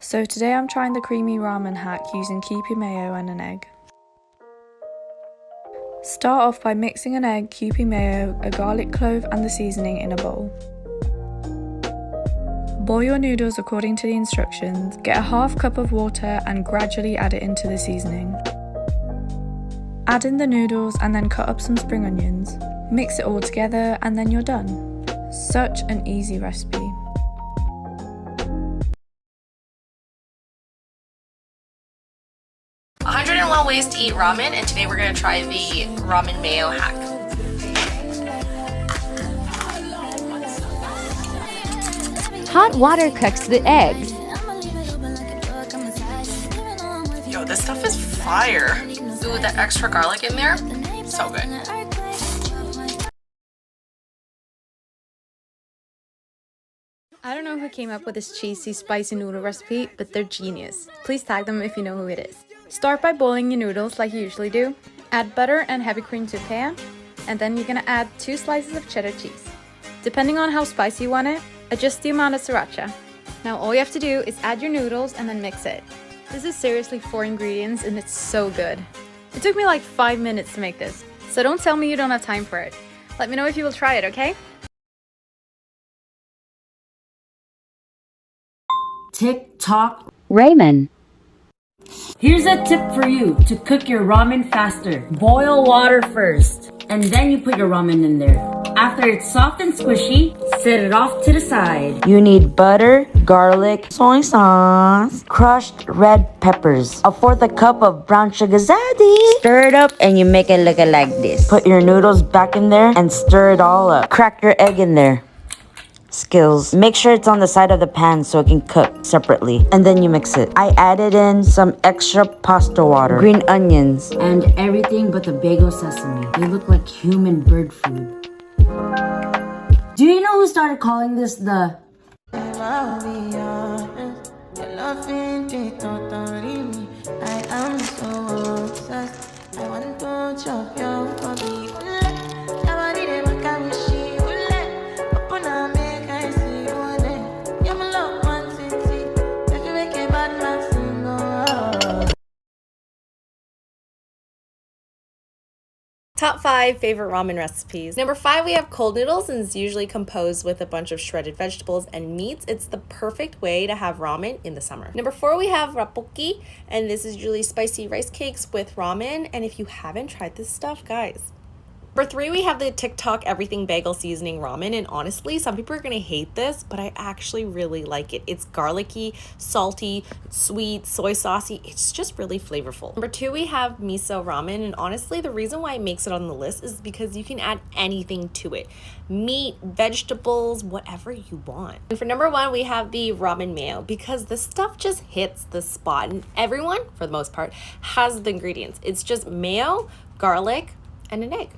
So today I'm trying the creamy ramen hack using Kewpie mayo and an egg. Start off by mixing an egg, Kewpie mayo, a garlic clove and the seasoning in a bowl. Boil your noodles according to the instructions, get a half cup of water and gradually add it into the seasoning. Add in the noodles and then cut up some spring onions. Mix it all together and then you're done. Such an easy recipe. "101 ways to eat ramen," and today we're going to try the ramen mayo hack. Hot water cooks the eggs. Yo, this stuff is fire. Ooh, that extra garlic in there, so good. I don't know who came up with this cheesy, spicy noodle recipe, but they're genius. Please tag them if you know who it is. Start by boiling your noodles like you usually do. Add butter and heavy cream to a pan, and then you're gonna add 2 slices of cheddar cheese. Depending on how spicy you want it, adjust the amount of sriracha. Now all you have to do is add your noodles and then mix it. This is seriously 4 ingredients and it's so good. It took me like 5 minutes to make this, so don't tell me you don't have time for it. Let me know if you will try it, okay? TikTok. Ramen. Here's a tip for you to cook your ramen faster. Boil water first, and then you put your ramen in there. After it's soft and squishy, set it off to the side. You need butter, garlic, soy sauce, crushed red peppers, 1/4 cup of brown sugar zadi. Stir it up and you make it look like this. Put your noodles back in there and stir it all up. Crack your egg in there. Skills. Make sure it's on the side of the pan so it can cook separately. And then you mix it. I added in some extra pasta water, green onions, and everything but the bagel sesame. They look like human bird food. Do you know who started calling this the... I'll be honest, your loving me totally. I am so obsessed. I want to chop your body. Top 5 favorite ramen recipes. Number 5, we have cold noodles, and it's usually composed with a bunch of shredded vegetables and meats. It's the perfect way to have ramen in the summer. Number 4, we have rappoki, and this is usually spicy rice cakes with ramen. And if you haven't tried this stuff, guys. Number 3, we have the TikTok everything bagel seasoning ramen, and honestly, some people are gonna hate this, but I actually really like it. It's garlicky, salty, sweet, soy saucy. It's just really flavorful. Number 2, we have miso ramen, and honestly, the reason why it makes it on the list is because you can add anything to it. Meat, vegetables, whatever you want. And for number 1, we have the ramen mayo, because this stuff just hits the spot, and everyone, for the most part, has the ingredients. It's just mayo, garlic, and an egg.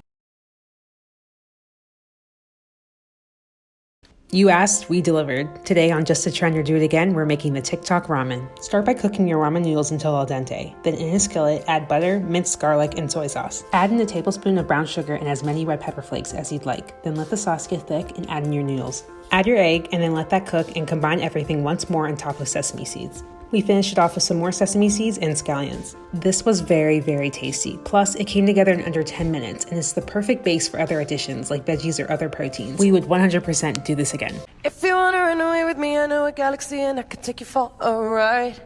You asked, we delivered. Today on Just a Trend or Do It Again, we're making the TikTok ramen. Start by cooking your ramen noodles until al dente. Then in a skillet, add butter, minced garlic, and soy sauce. Add in a tablespoon of brown sugar and as many red pepper flakes as you'd like. Then let the sauce get thick and add in your noodles. Add your egg and then let that cook and combine everything once more on top with sesame seeds. We finished it off with some more sesame seeds and scallions. This was very, very tasty. Plus, it came together in under 10 minutes, and it's the perfect base for other additions like veggies or other proteins. We would 100% do this again. If you wanna run away with me, I know a galaxy and I could take you for a ride.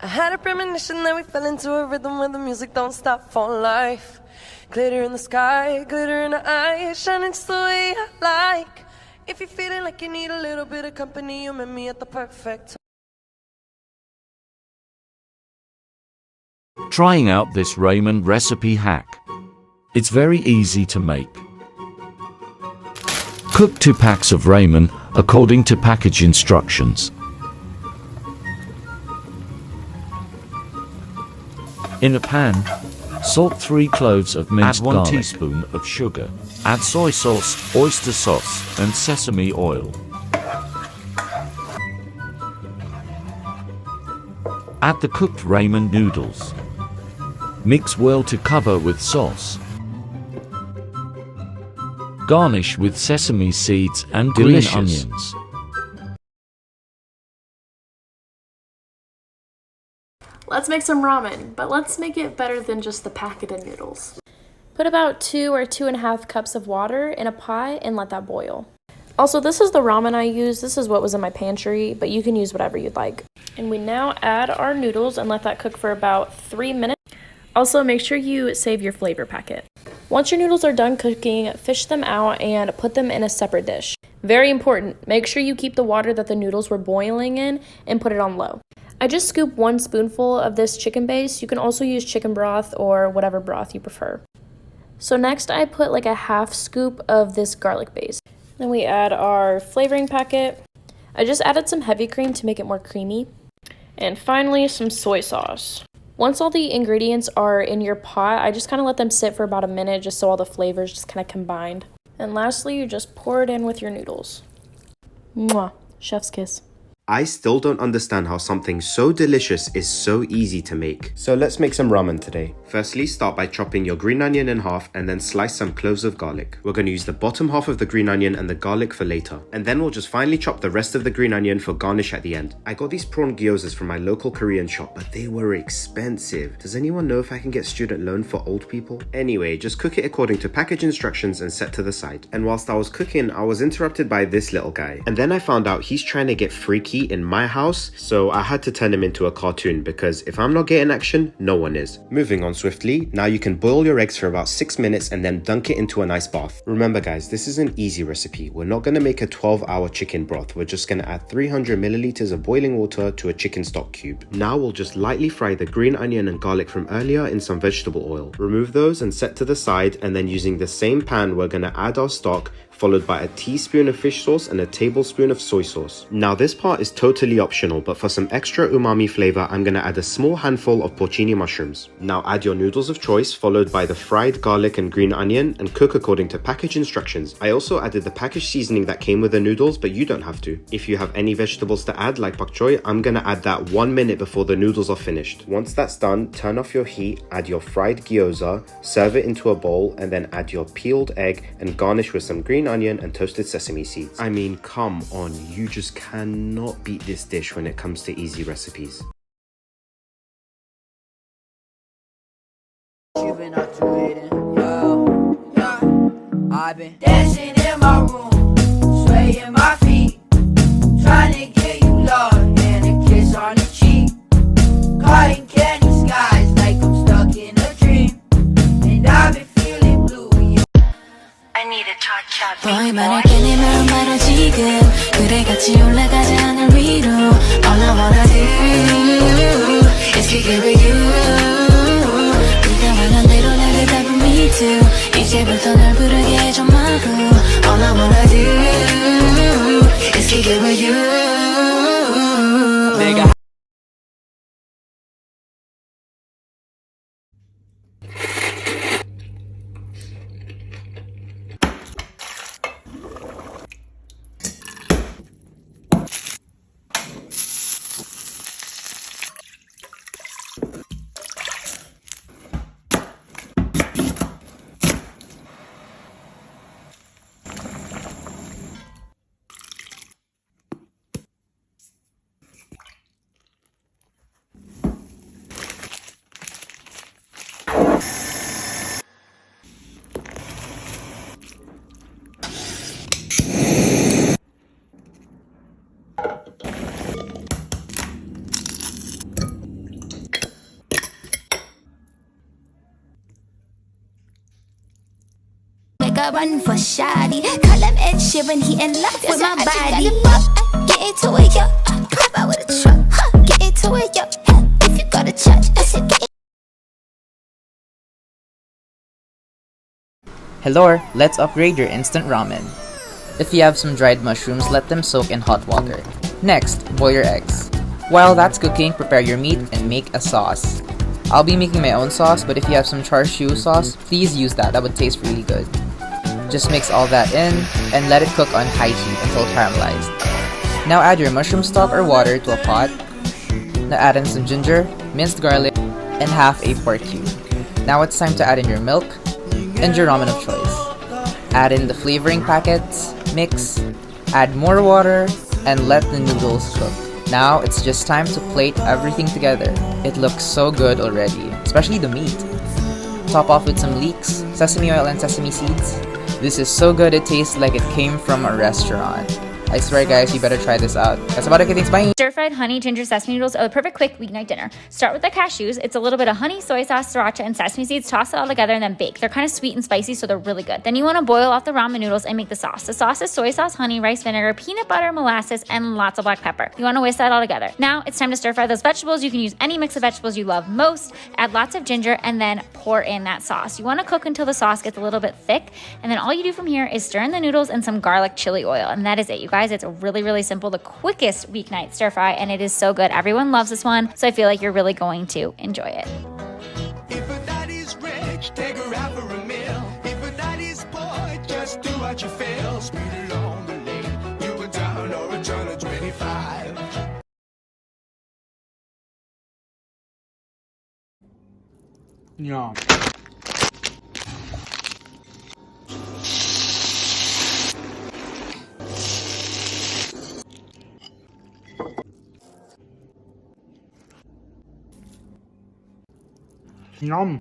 I had a premonition that we fell into a rhythm where the music don't stop for life. Glitter in the sky, glitter in the eyes, shining just the way I like. If you're feeling like you need a little bit of company, you met me at the perfect time. Trying out this ramen recipe hack. It's very easy to make. Cook 2 packs of ramen according to package instructions. In a pan, salt 3 cloves of minced garlic. Add 1 teaspoon of sugar. Add soy sauce, oyster sauce, and sesame oil. Add the cooked ramen noodles. Mix well to cover with sauce. Garnish with sesame seeds and green onions. Let's make some ramen, but let's make it better than just the packeted noodles. Put about 2 or 2.5 cups of water in a pot and let that boil. Also, this is the ramen I use. This is what was in my pantry, but you can use whatever you'd like. And we now add our noodles and let that cook for about 3 minutes. Also, make sure you save your flavor packet. Once your noodles are done cooking, fish them out and put them in a separate dish. Very important, make sure you keep the water that the noodles were boiling in and put it on low. I just scooped 1 spoonful of this chicken base. You can also use chicken broth or whatever broth you prefer. So next I put like a half scoop of this garlic base. Then we add our flavoring packet. I just added some heavy cream to make it more creamy. And finally, some soy sauce. Once all the ingredients are in your pot, I just kind of let them sit for about a minute just so all the flavors just kind of combined. And lastly, you just pour it in with your noodles. Mwah, chef's kiss. I still don't understand how something so delicious is so easy to make. So let's make some ramen today. Firstly, start by chopping your green onion in half and then slice some cloves of garlic. We're going to use the bottom half of the green onion and the garlic for later. And then we'll just finally chop the rest of the green onion for garnish at the end. I got these prawn gyozas from my local Korean shop, but they were expensive. Does anyone know if I can get student loan for old people? Anyway, just cook it according to package instructions and set to the side. And whilst I was cooking, I was interrupted by this little guy. And then I found out he's trying to get freaky in my house, so I had to turn him into a cartoon because if I'm not getting action, no one is. Moving on swiftly, now you can boil your eggs for about 6 minutes and then dunk it into a nice bath. Remember guys, this is an easy recipe. We're not going to make a 12-hour chicken broth. We're just going to add 300 milliliters of boiling water to a chicken stock cube. Now we'll just lightly fry the green onion and garlic from earlier in some vegetable oil. Remove those and set to the side, and then using the same pan, we're going to add our stock, followed by a teaspoon of fish sauce and a tablespoon of soy sauce. Now this part is totally optional, but for some extra umami flavor, I'm gonna add a small handful of porcini mushrooms. Now add your noodles of choice, followed by the fried garlic and green onion, and cook according to package instructions. I also added the package seasoning that came with the noodles, but you don't have to. If you have any vegetables to add, like bok choy, I'm gonna add that 1 minute before the noodles are finished. Once that's done, turn off your heat, add your fried gyoza, serve it into a bowl, and then add your peeled egg and garnish with some green onion and toasted sesame seeds. I mean, come on, you just cannot beat this dish when it comes to easy recipes. You've been up to waiting, yo, yeah. I've been dancing in my room, swaying my feet, trying to get you love and a kiss on the cheek, caught in candy skies like I'm stuck in a dream, and I've been feeling blue. I need a cha-cha beat. Boy 말할게 내 마음 바로 지금 그래 같이 올라가자 하늘 위로 All I wanna do is kick it with you 네가 원한 대로 나를 닮은 me too 이제부터 널 부르게 해줘 my boo All I wanna do is kick it with you 내가 I run for shoddy. Call him Ed Sheeran, he in love with my body. Get into it, yo. Come out with a truck. Get into it, yo. If you go to church, I said get. Hello, let's upgrade your instant ramen. If you have some dried mushrooms, let them soak in hot water. Next, boil your eggs. While that's cooking, prepare your meat and make a sauce. I'll be making my own sauce, but if you have some char siu sauce, please use that. That would taste really good. Just mix all that in and let it cook on high heat until caramelized. Now add your mushroom stock or water to a pot. Now add in some ginger, minced garlic, and half a pork cube. Now it's time to add in your milk and your ramen of choice. Add in the flavoring packets, mix, add more water, and let the noodles cook. Now it's just time to plate everything together. It looks so good already, especially the meat. Top off with some leeks, sesame oil and sesame seeds. This is so good it tastes like it came from a restaurant. I swear guys, you better try this out. That's about it, thanks, bye! Stir-fried honey ginger sesame noodles are the perfect quick weeknight dinner. Start with the cashews. It's a little bit of honey, soy sauce, sriracha, and sesame seeds. Toss it all together and then bake. They're kind of sweet and spicy, so they're really good. Then you want to boil off the ramen noodles and make the sauce. The sauce is soy sauce, honey, rice vinegar, peanut butter, molasses, and lots of black pepper. You want to whisk that all together. Now it's time to stir-fry those vegetables. You can use any mix of vegetables you love most. Add lots of ginger and then pour in that sauce. You want to cook until the sauce gets a little bit thick, and then all you do from here is stir in the noodles and some garlic chili oil, and that is it, you guys. It's really simple, the quickest weeknight stir fry, and it is so good. Everyone loves this one, so I feel like you're really going to enjoy it. If a daddy's rich, take her out for a meal. If a daddy's poor, just do what you feel. Speed along the lane, you go down or a turn of 25. Yum. Yum.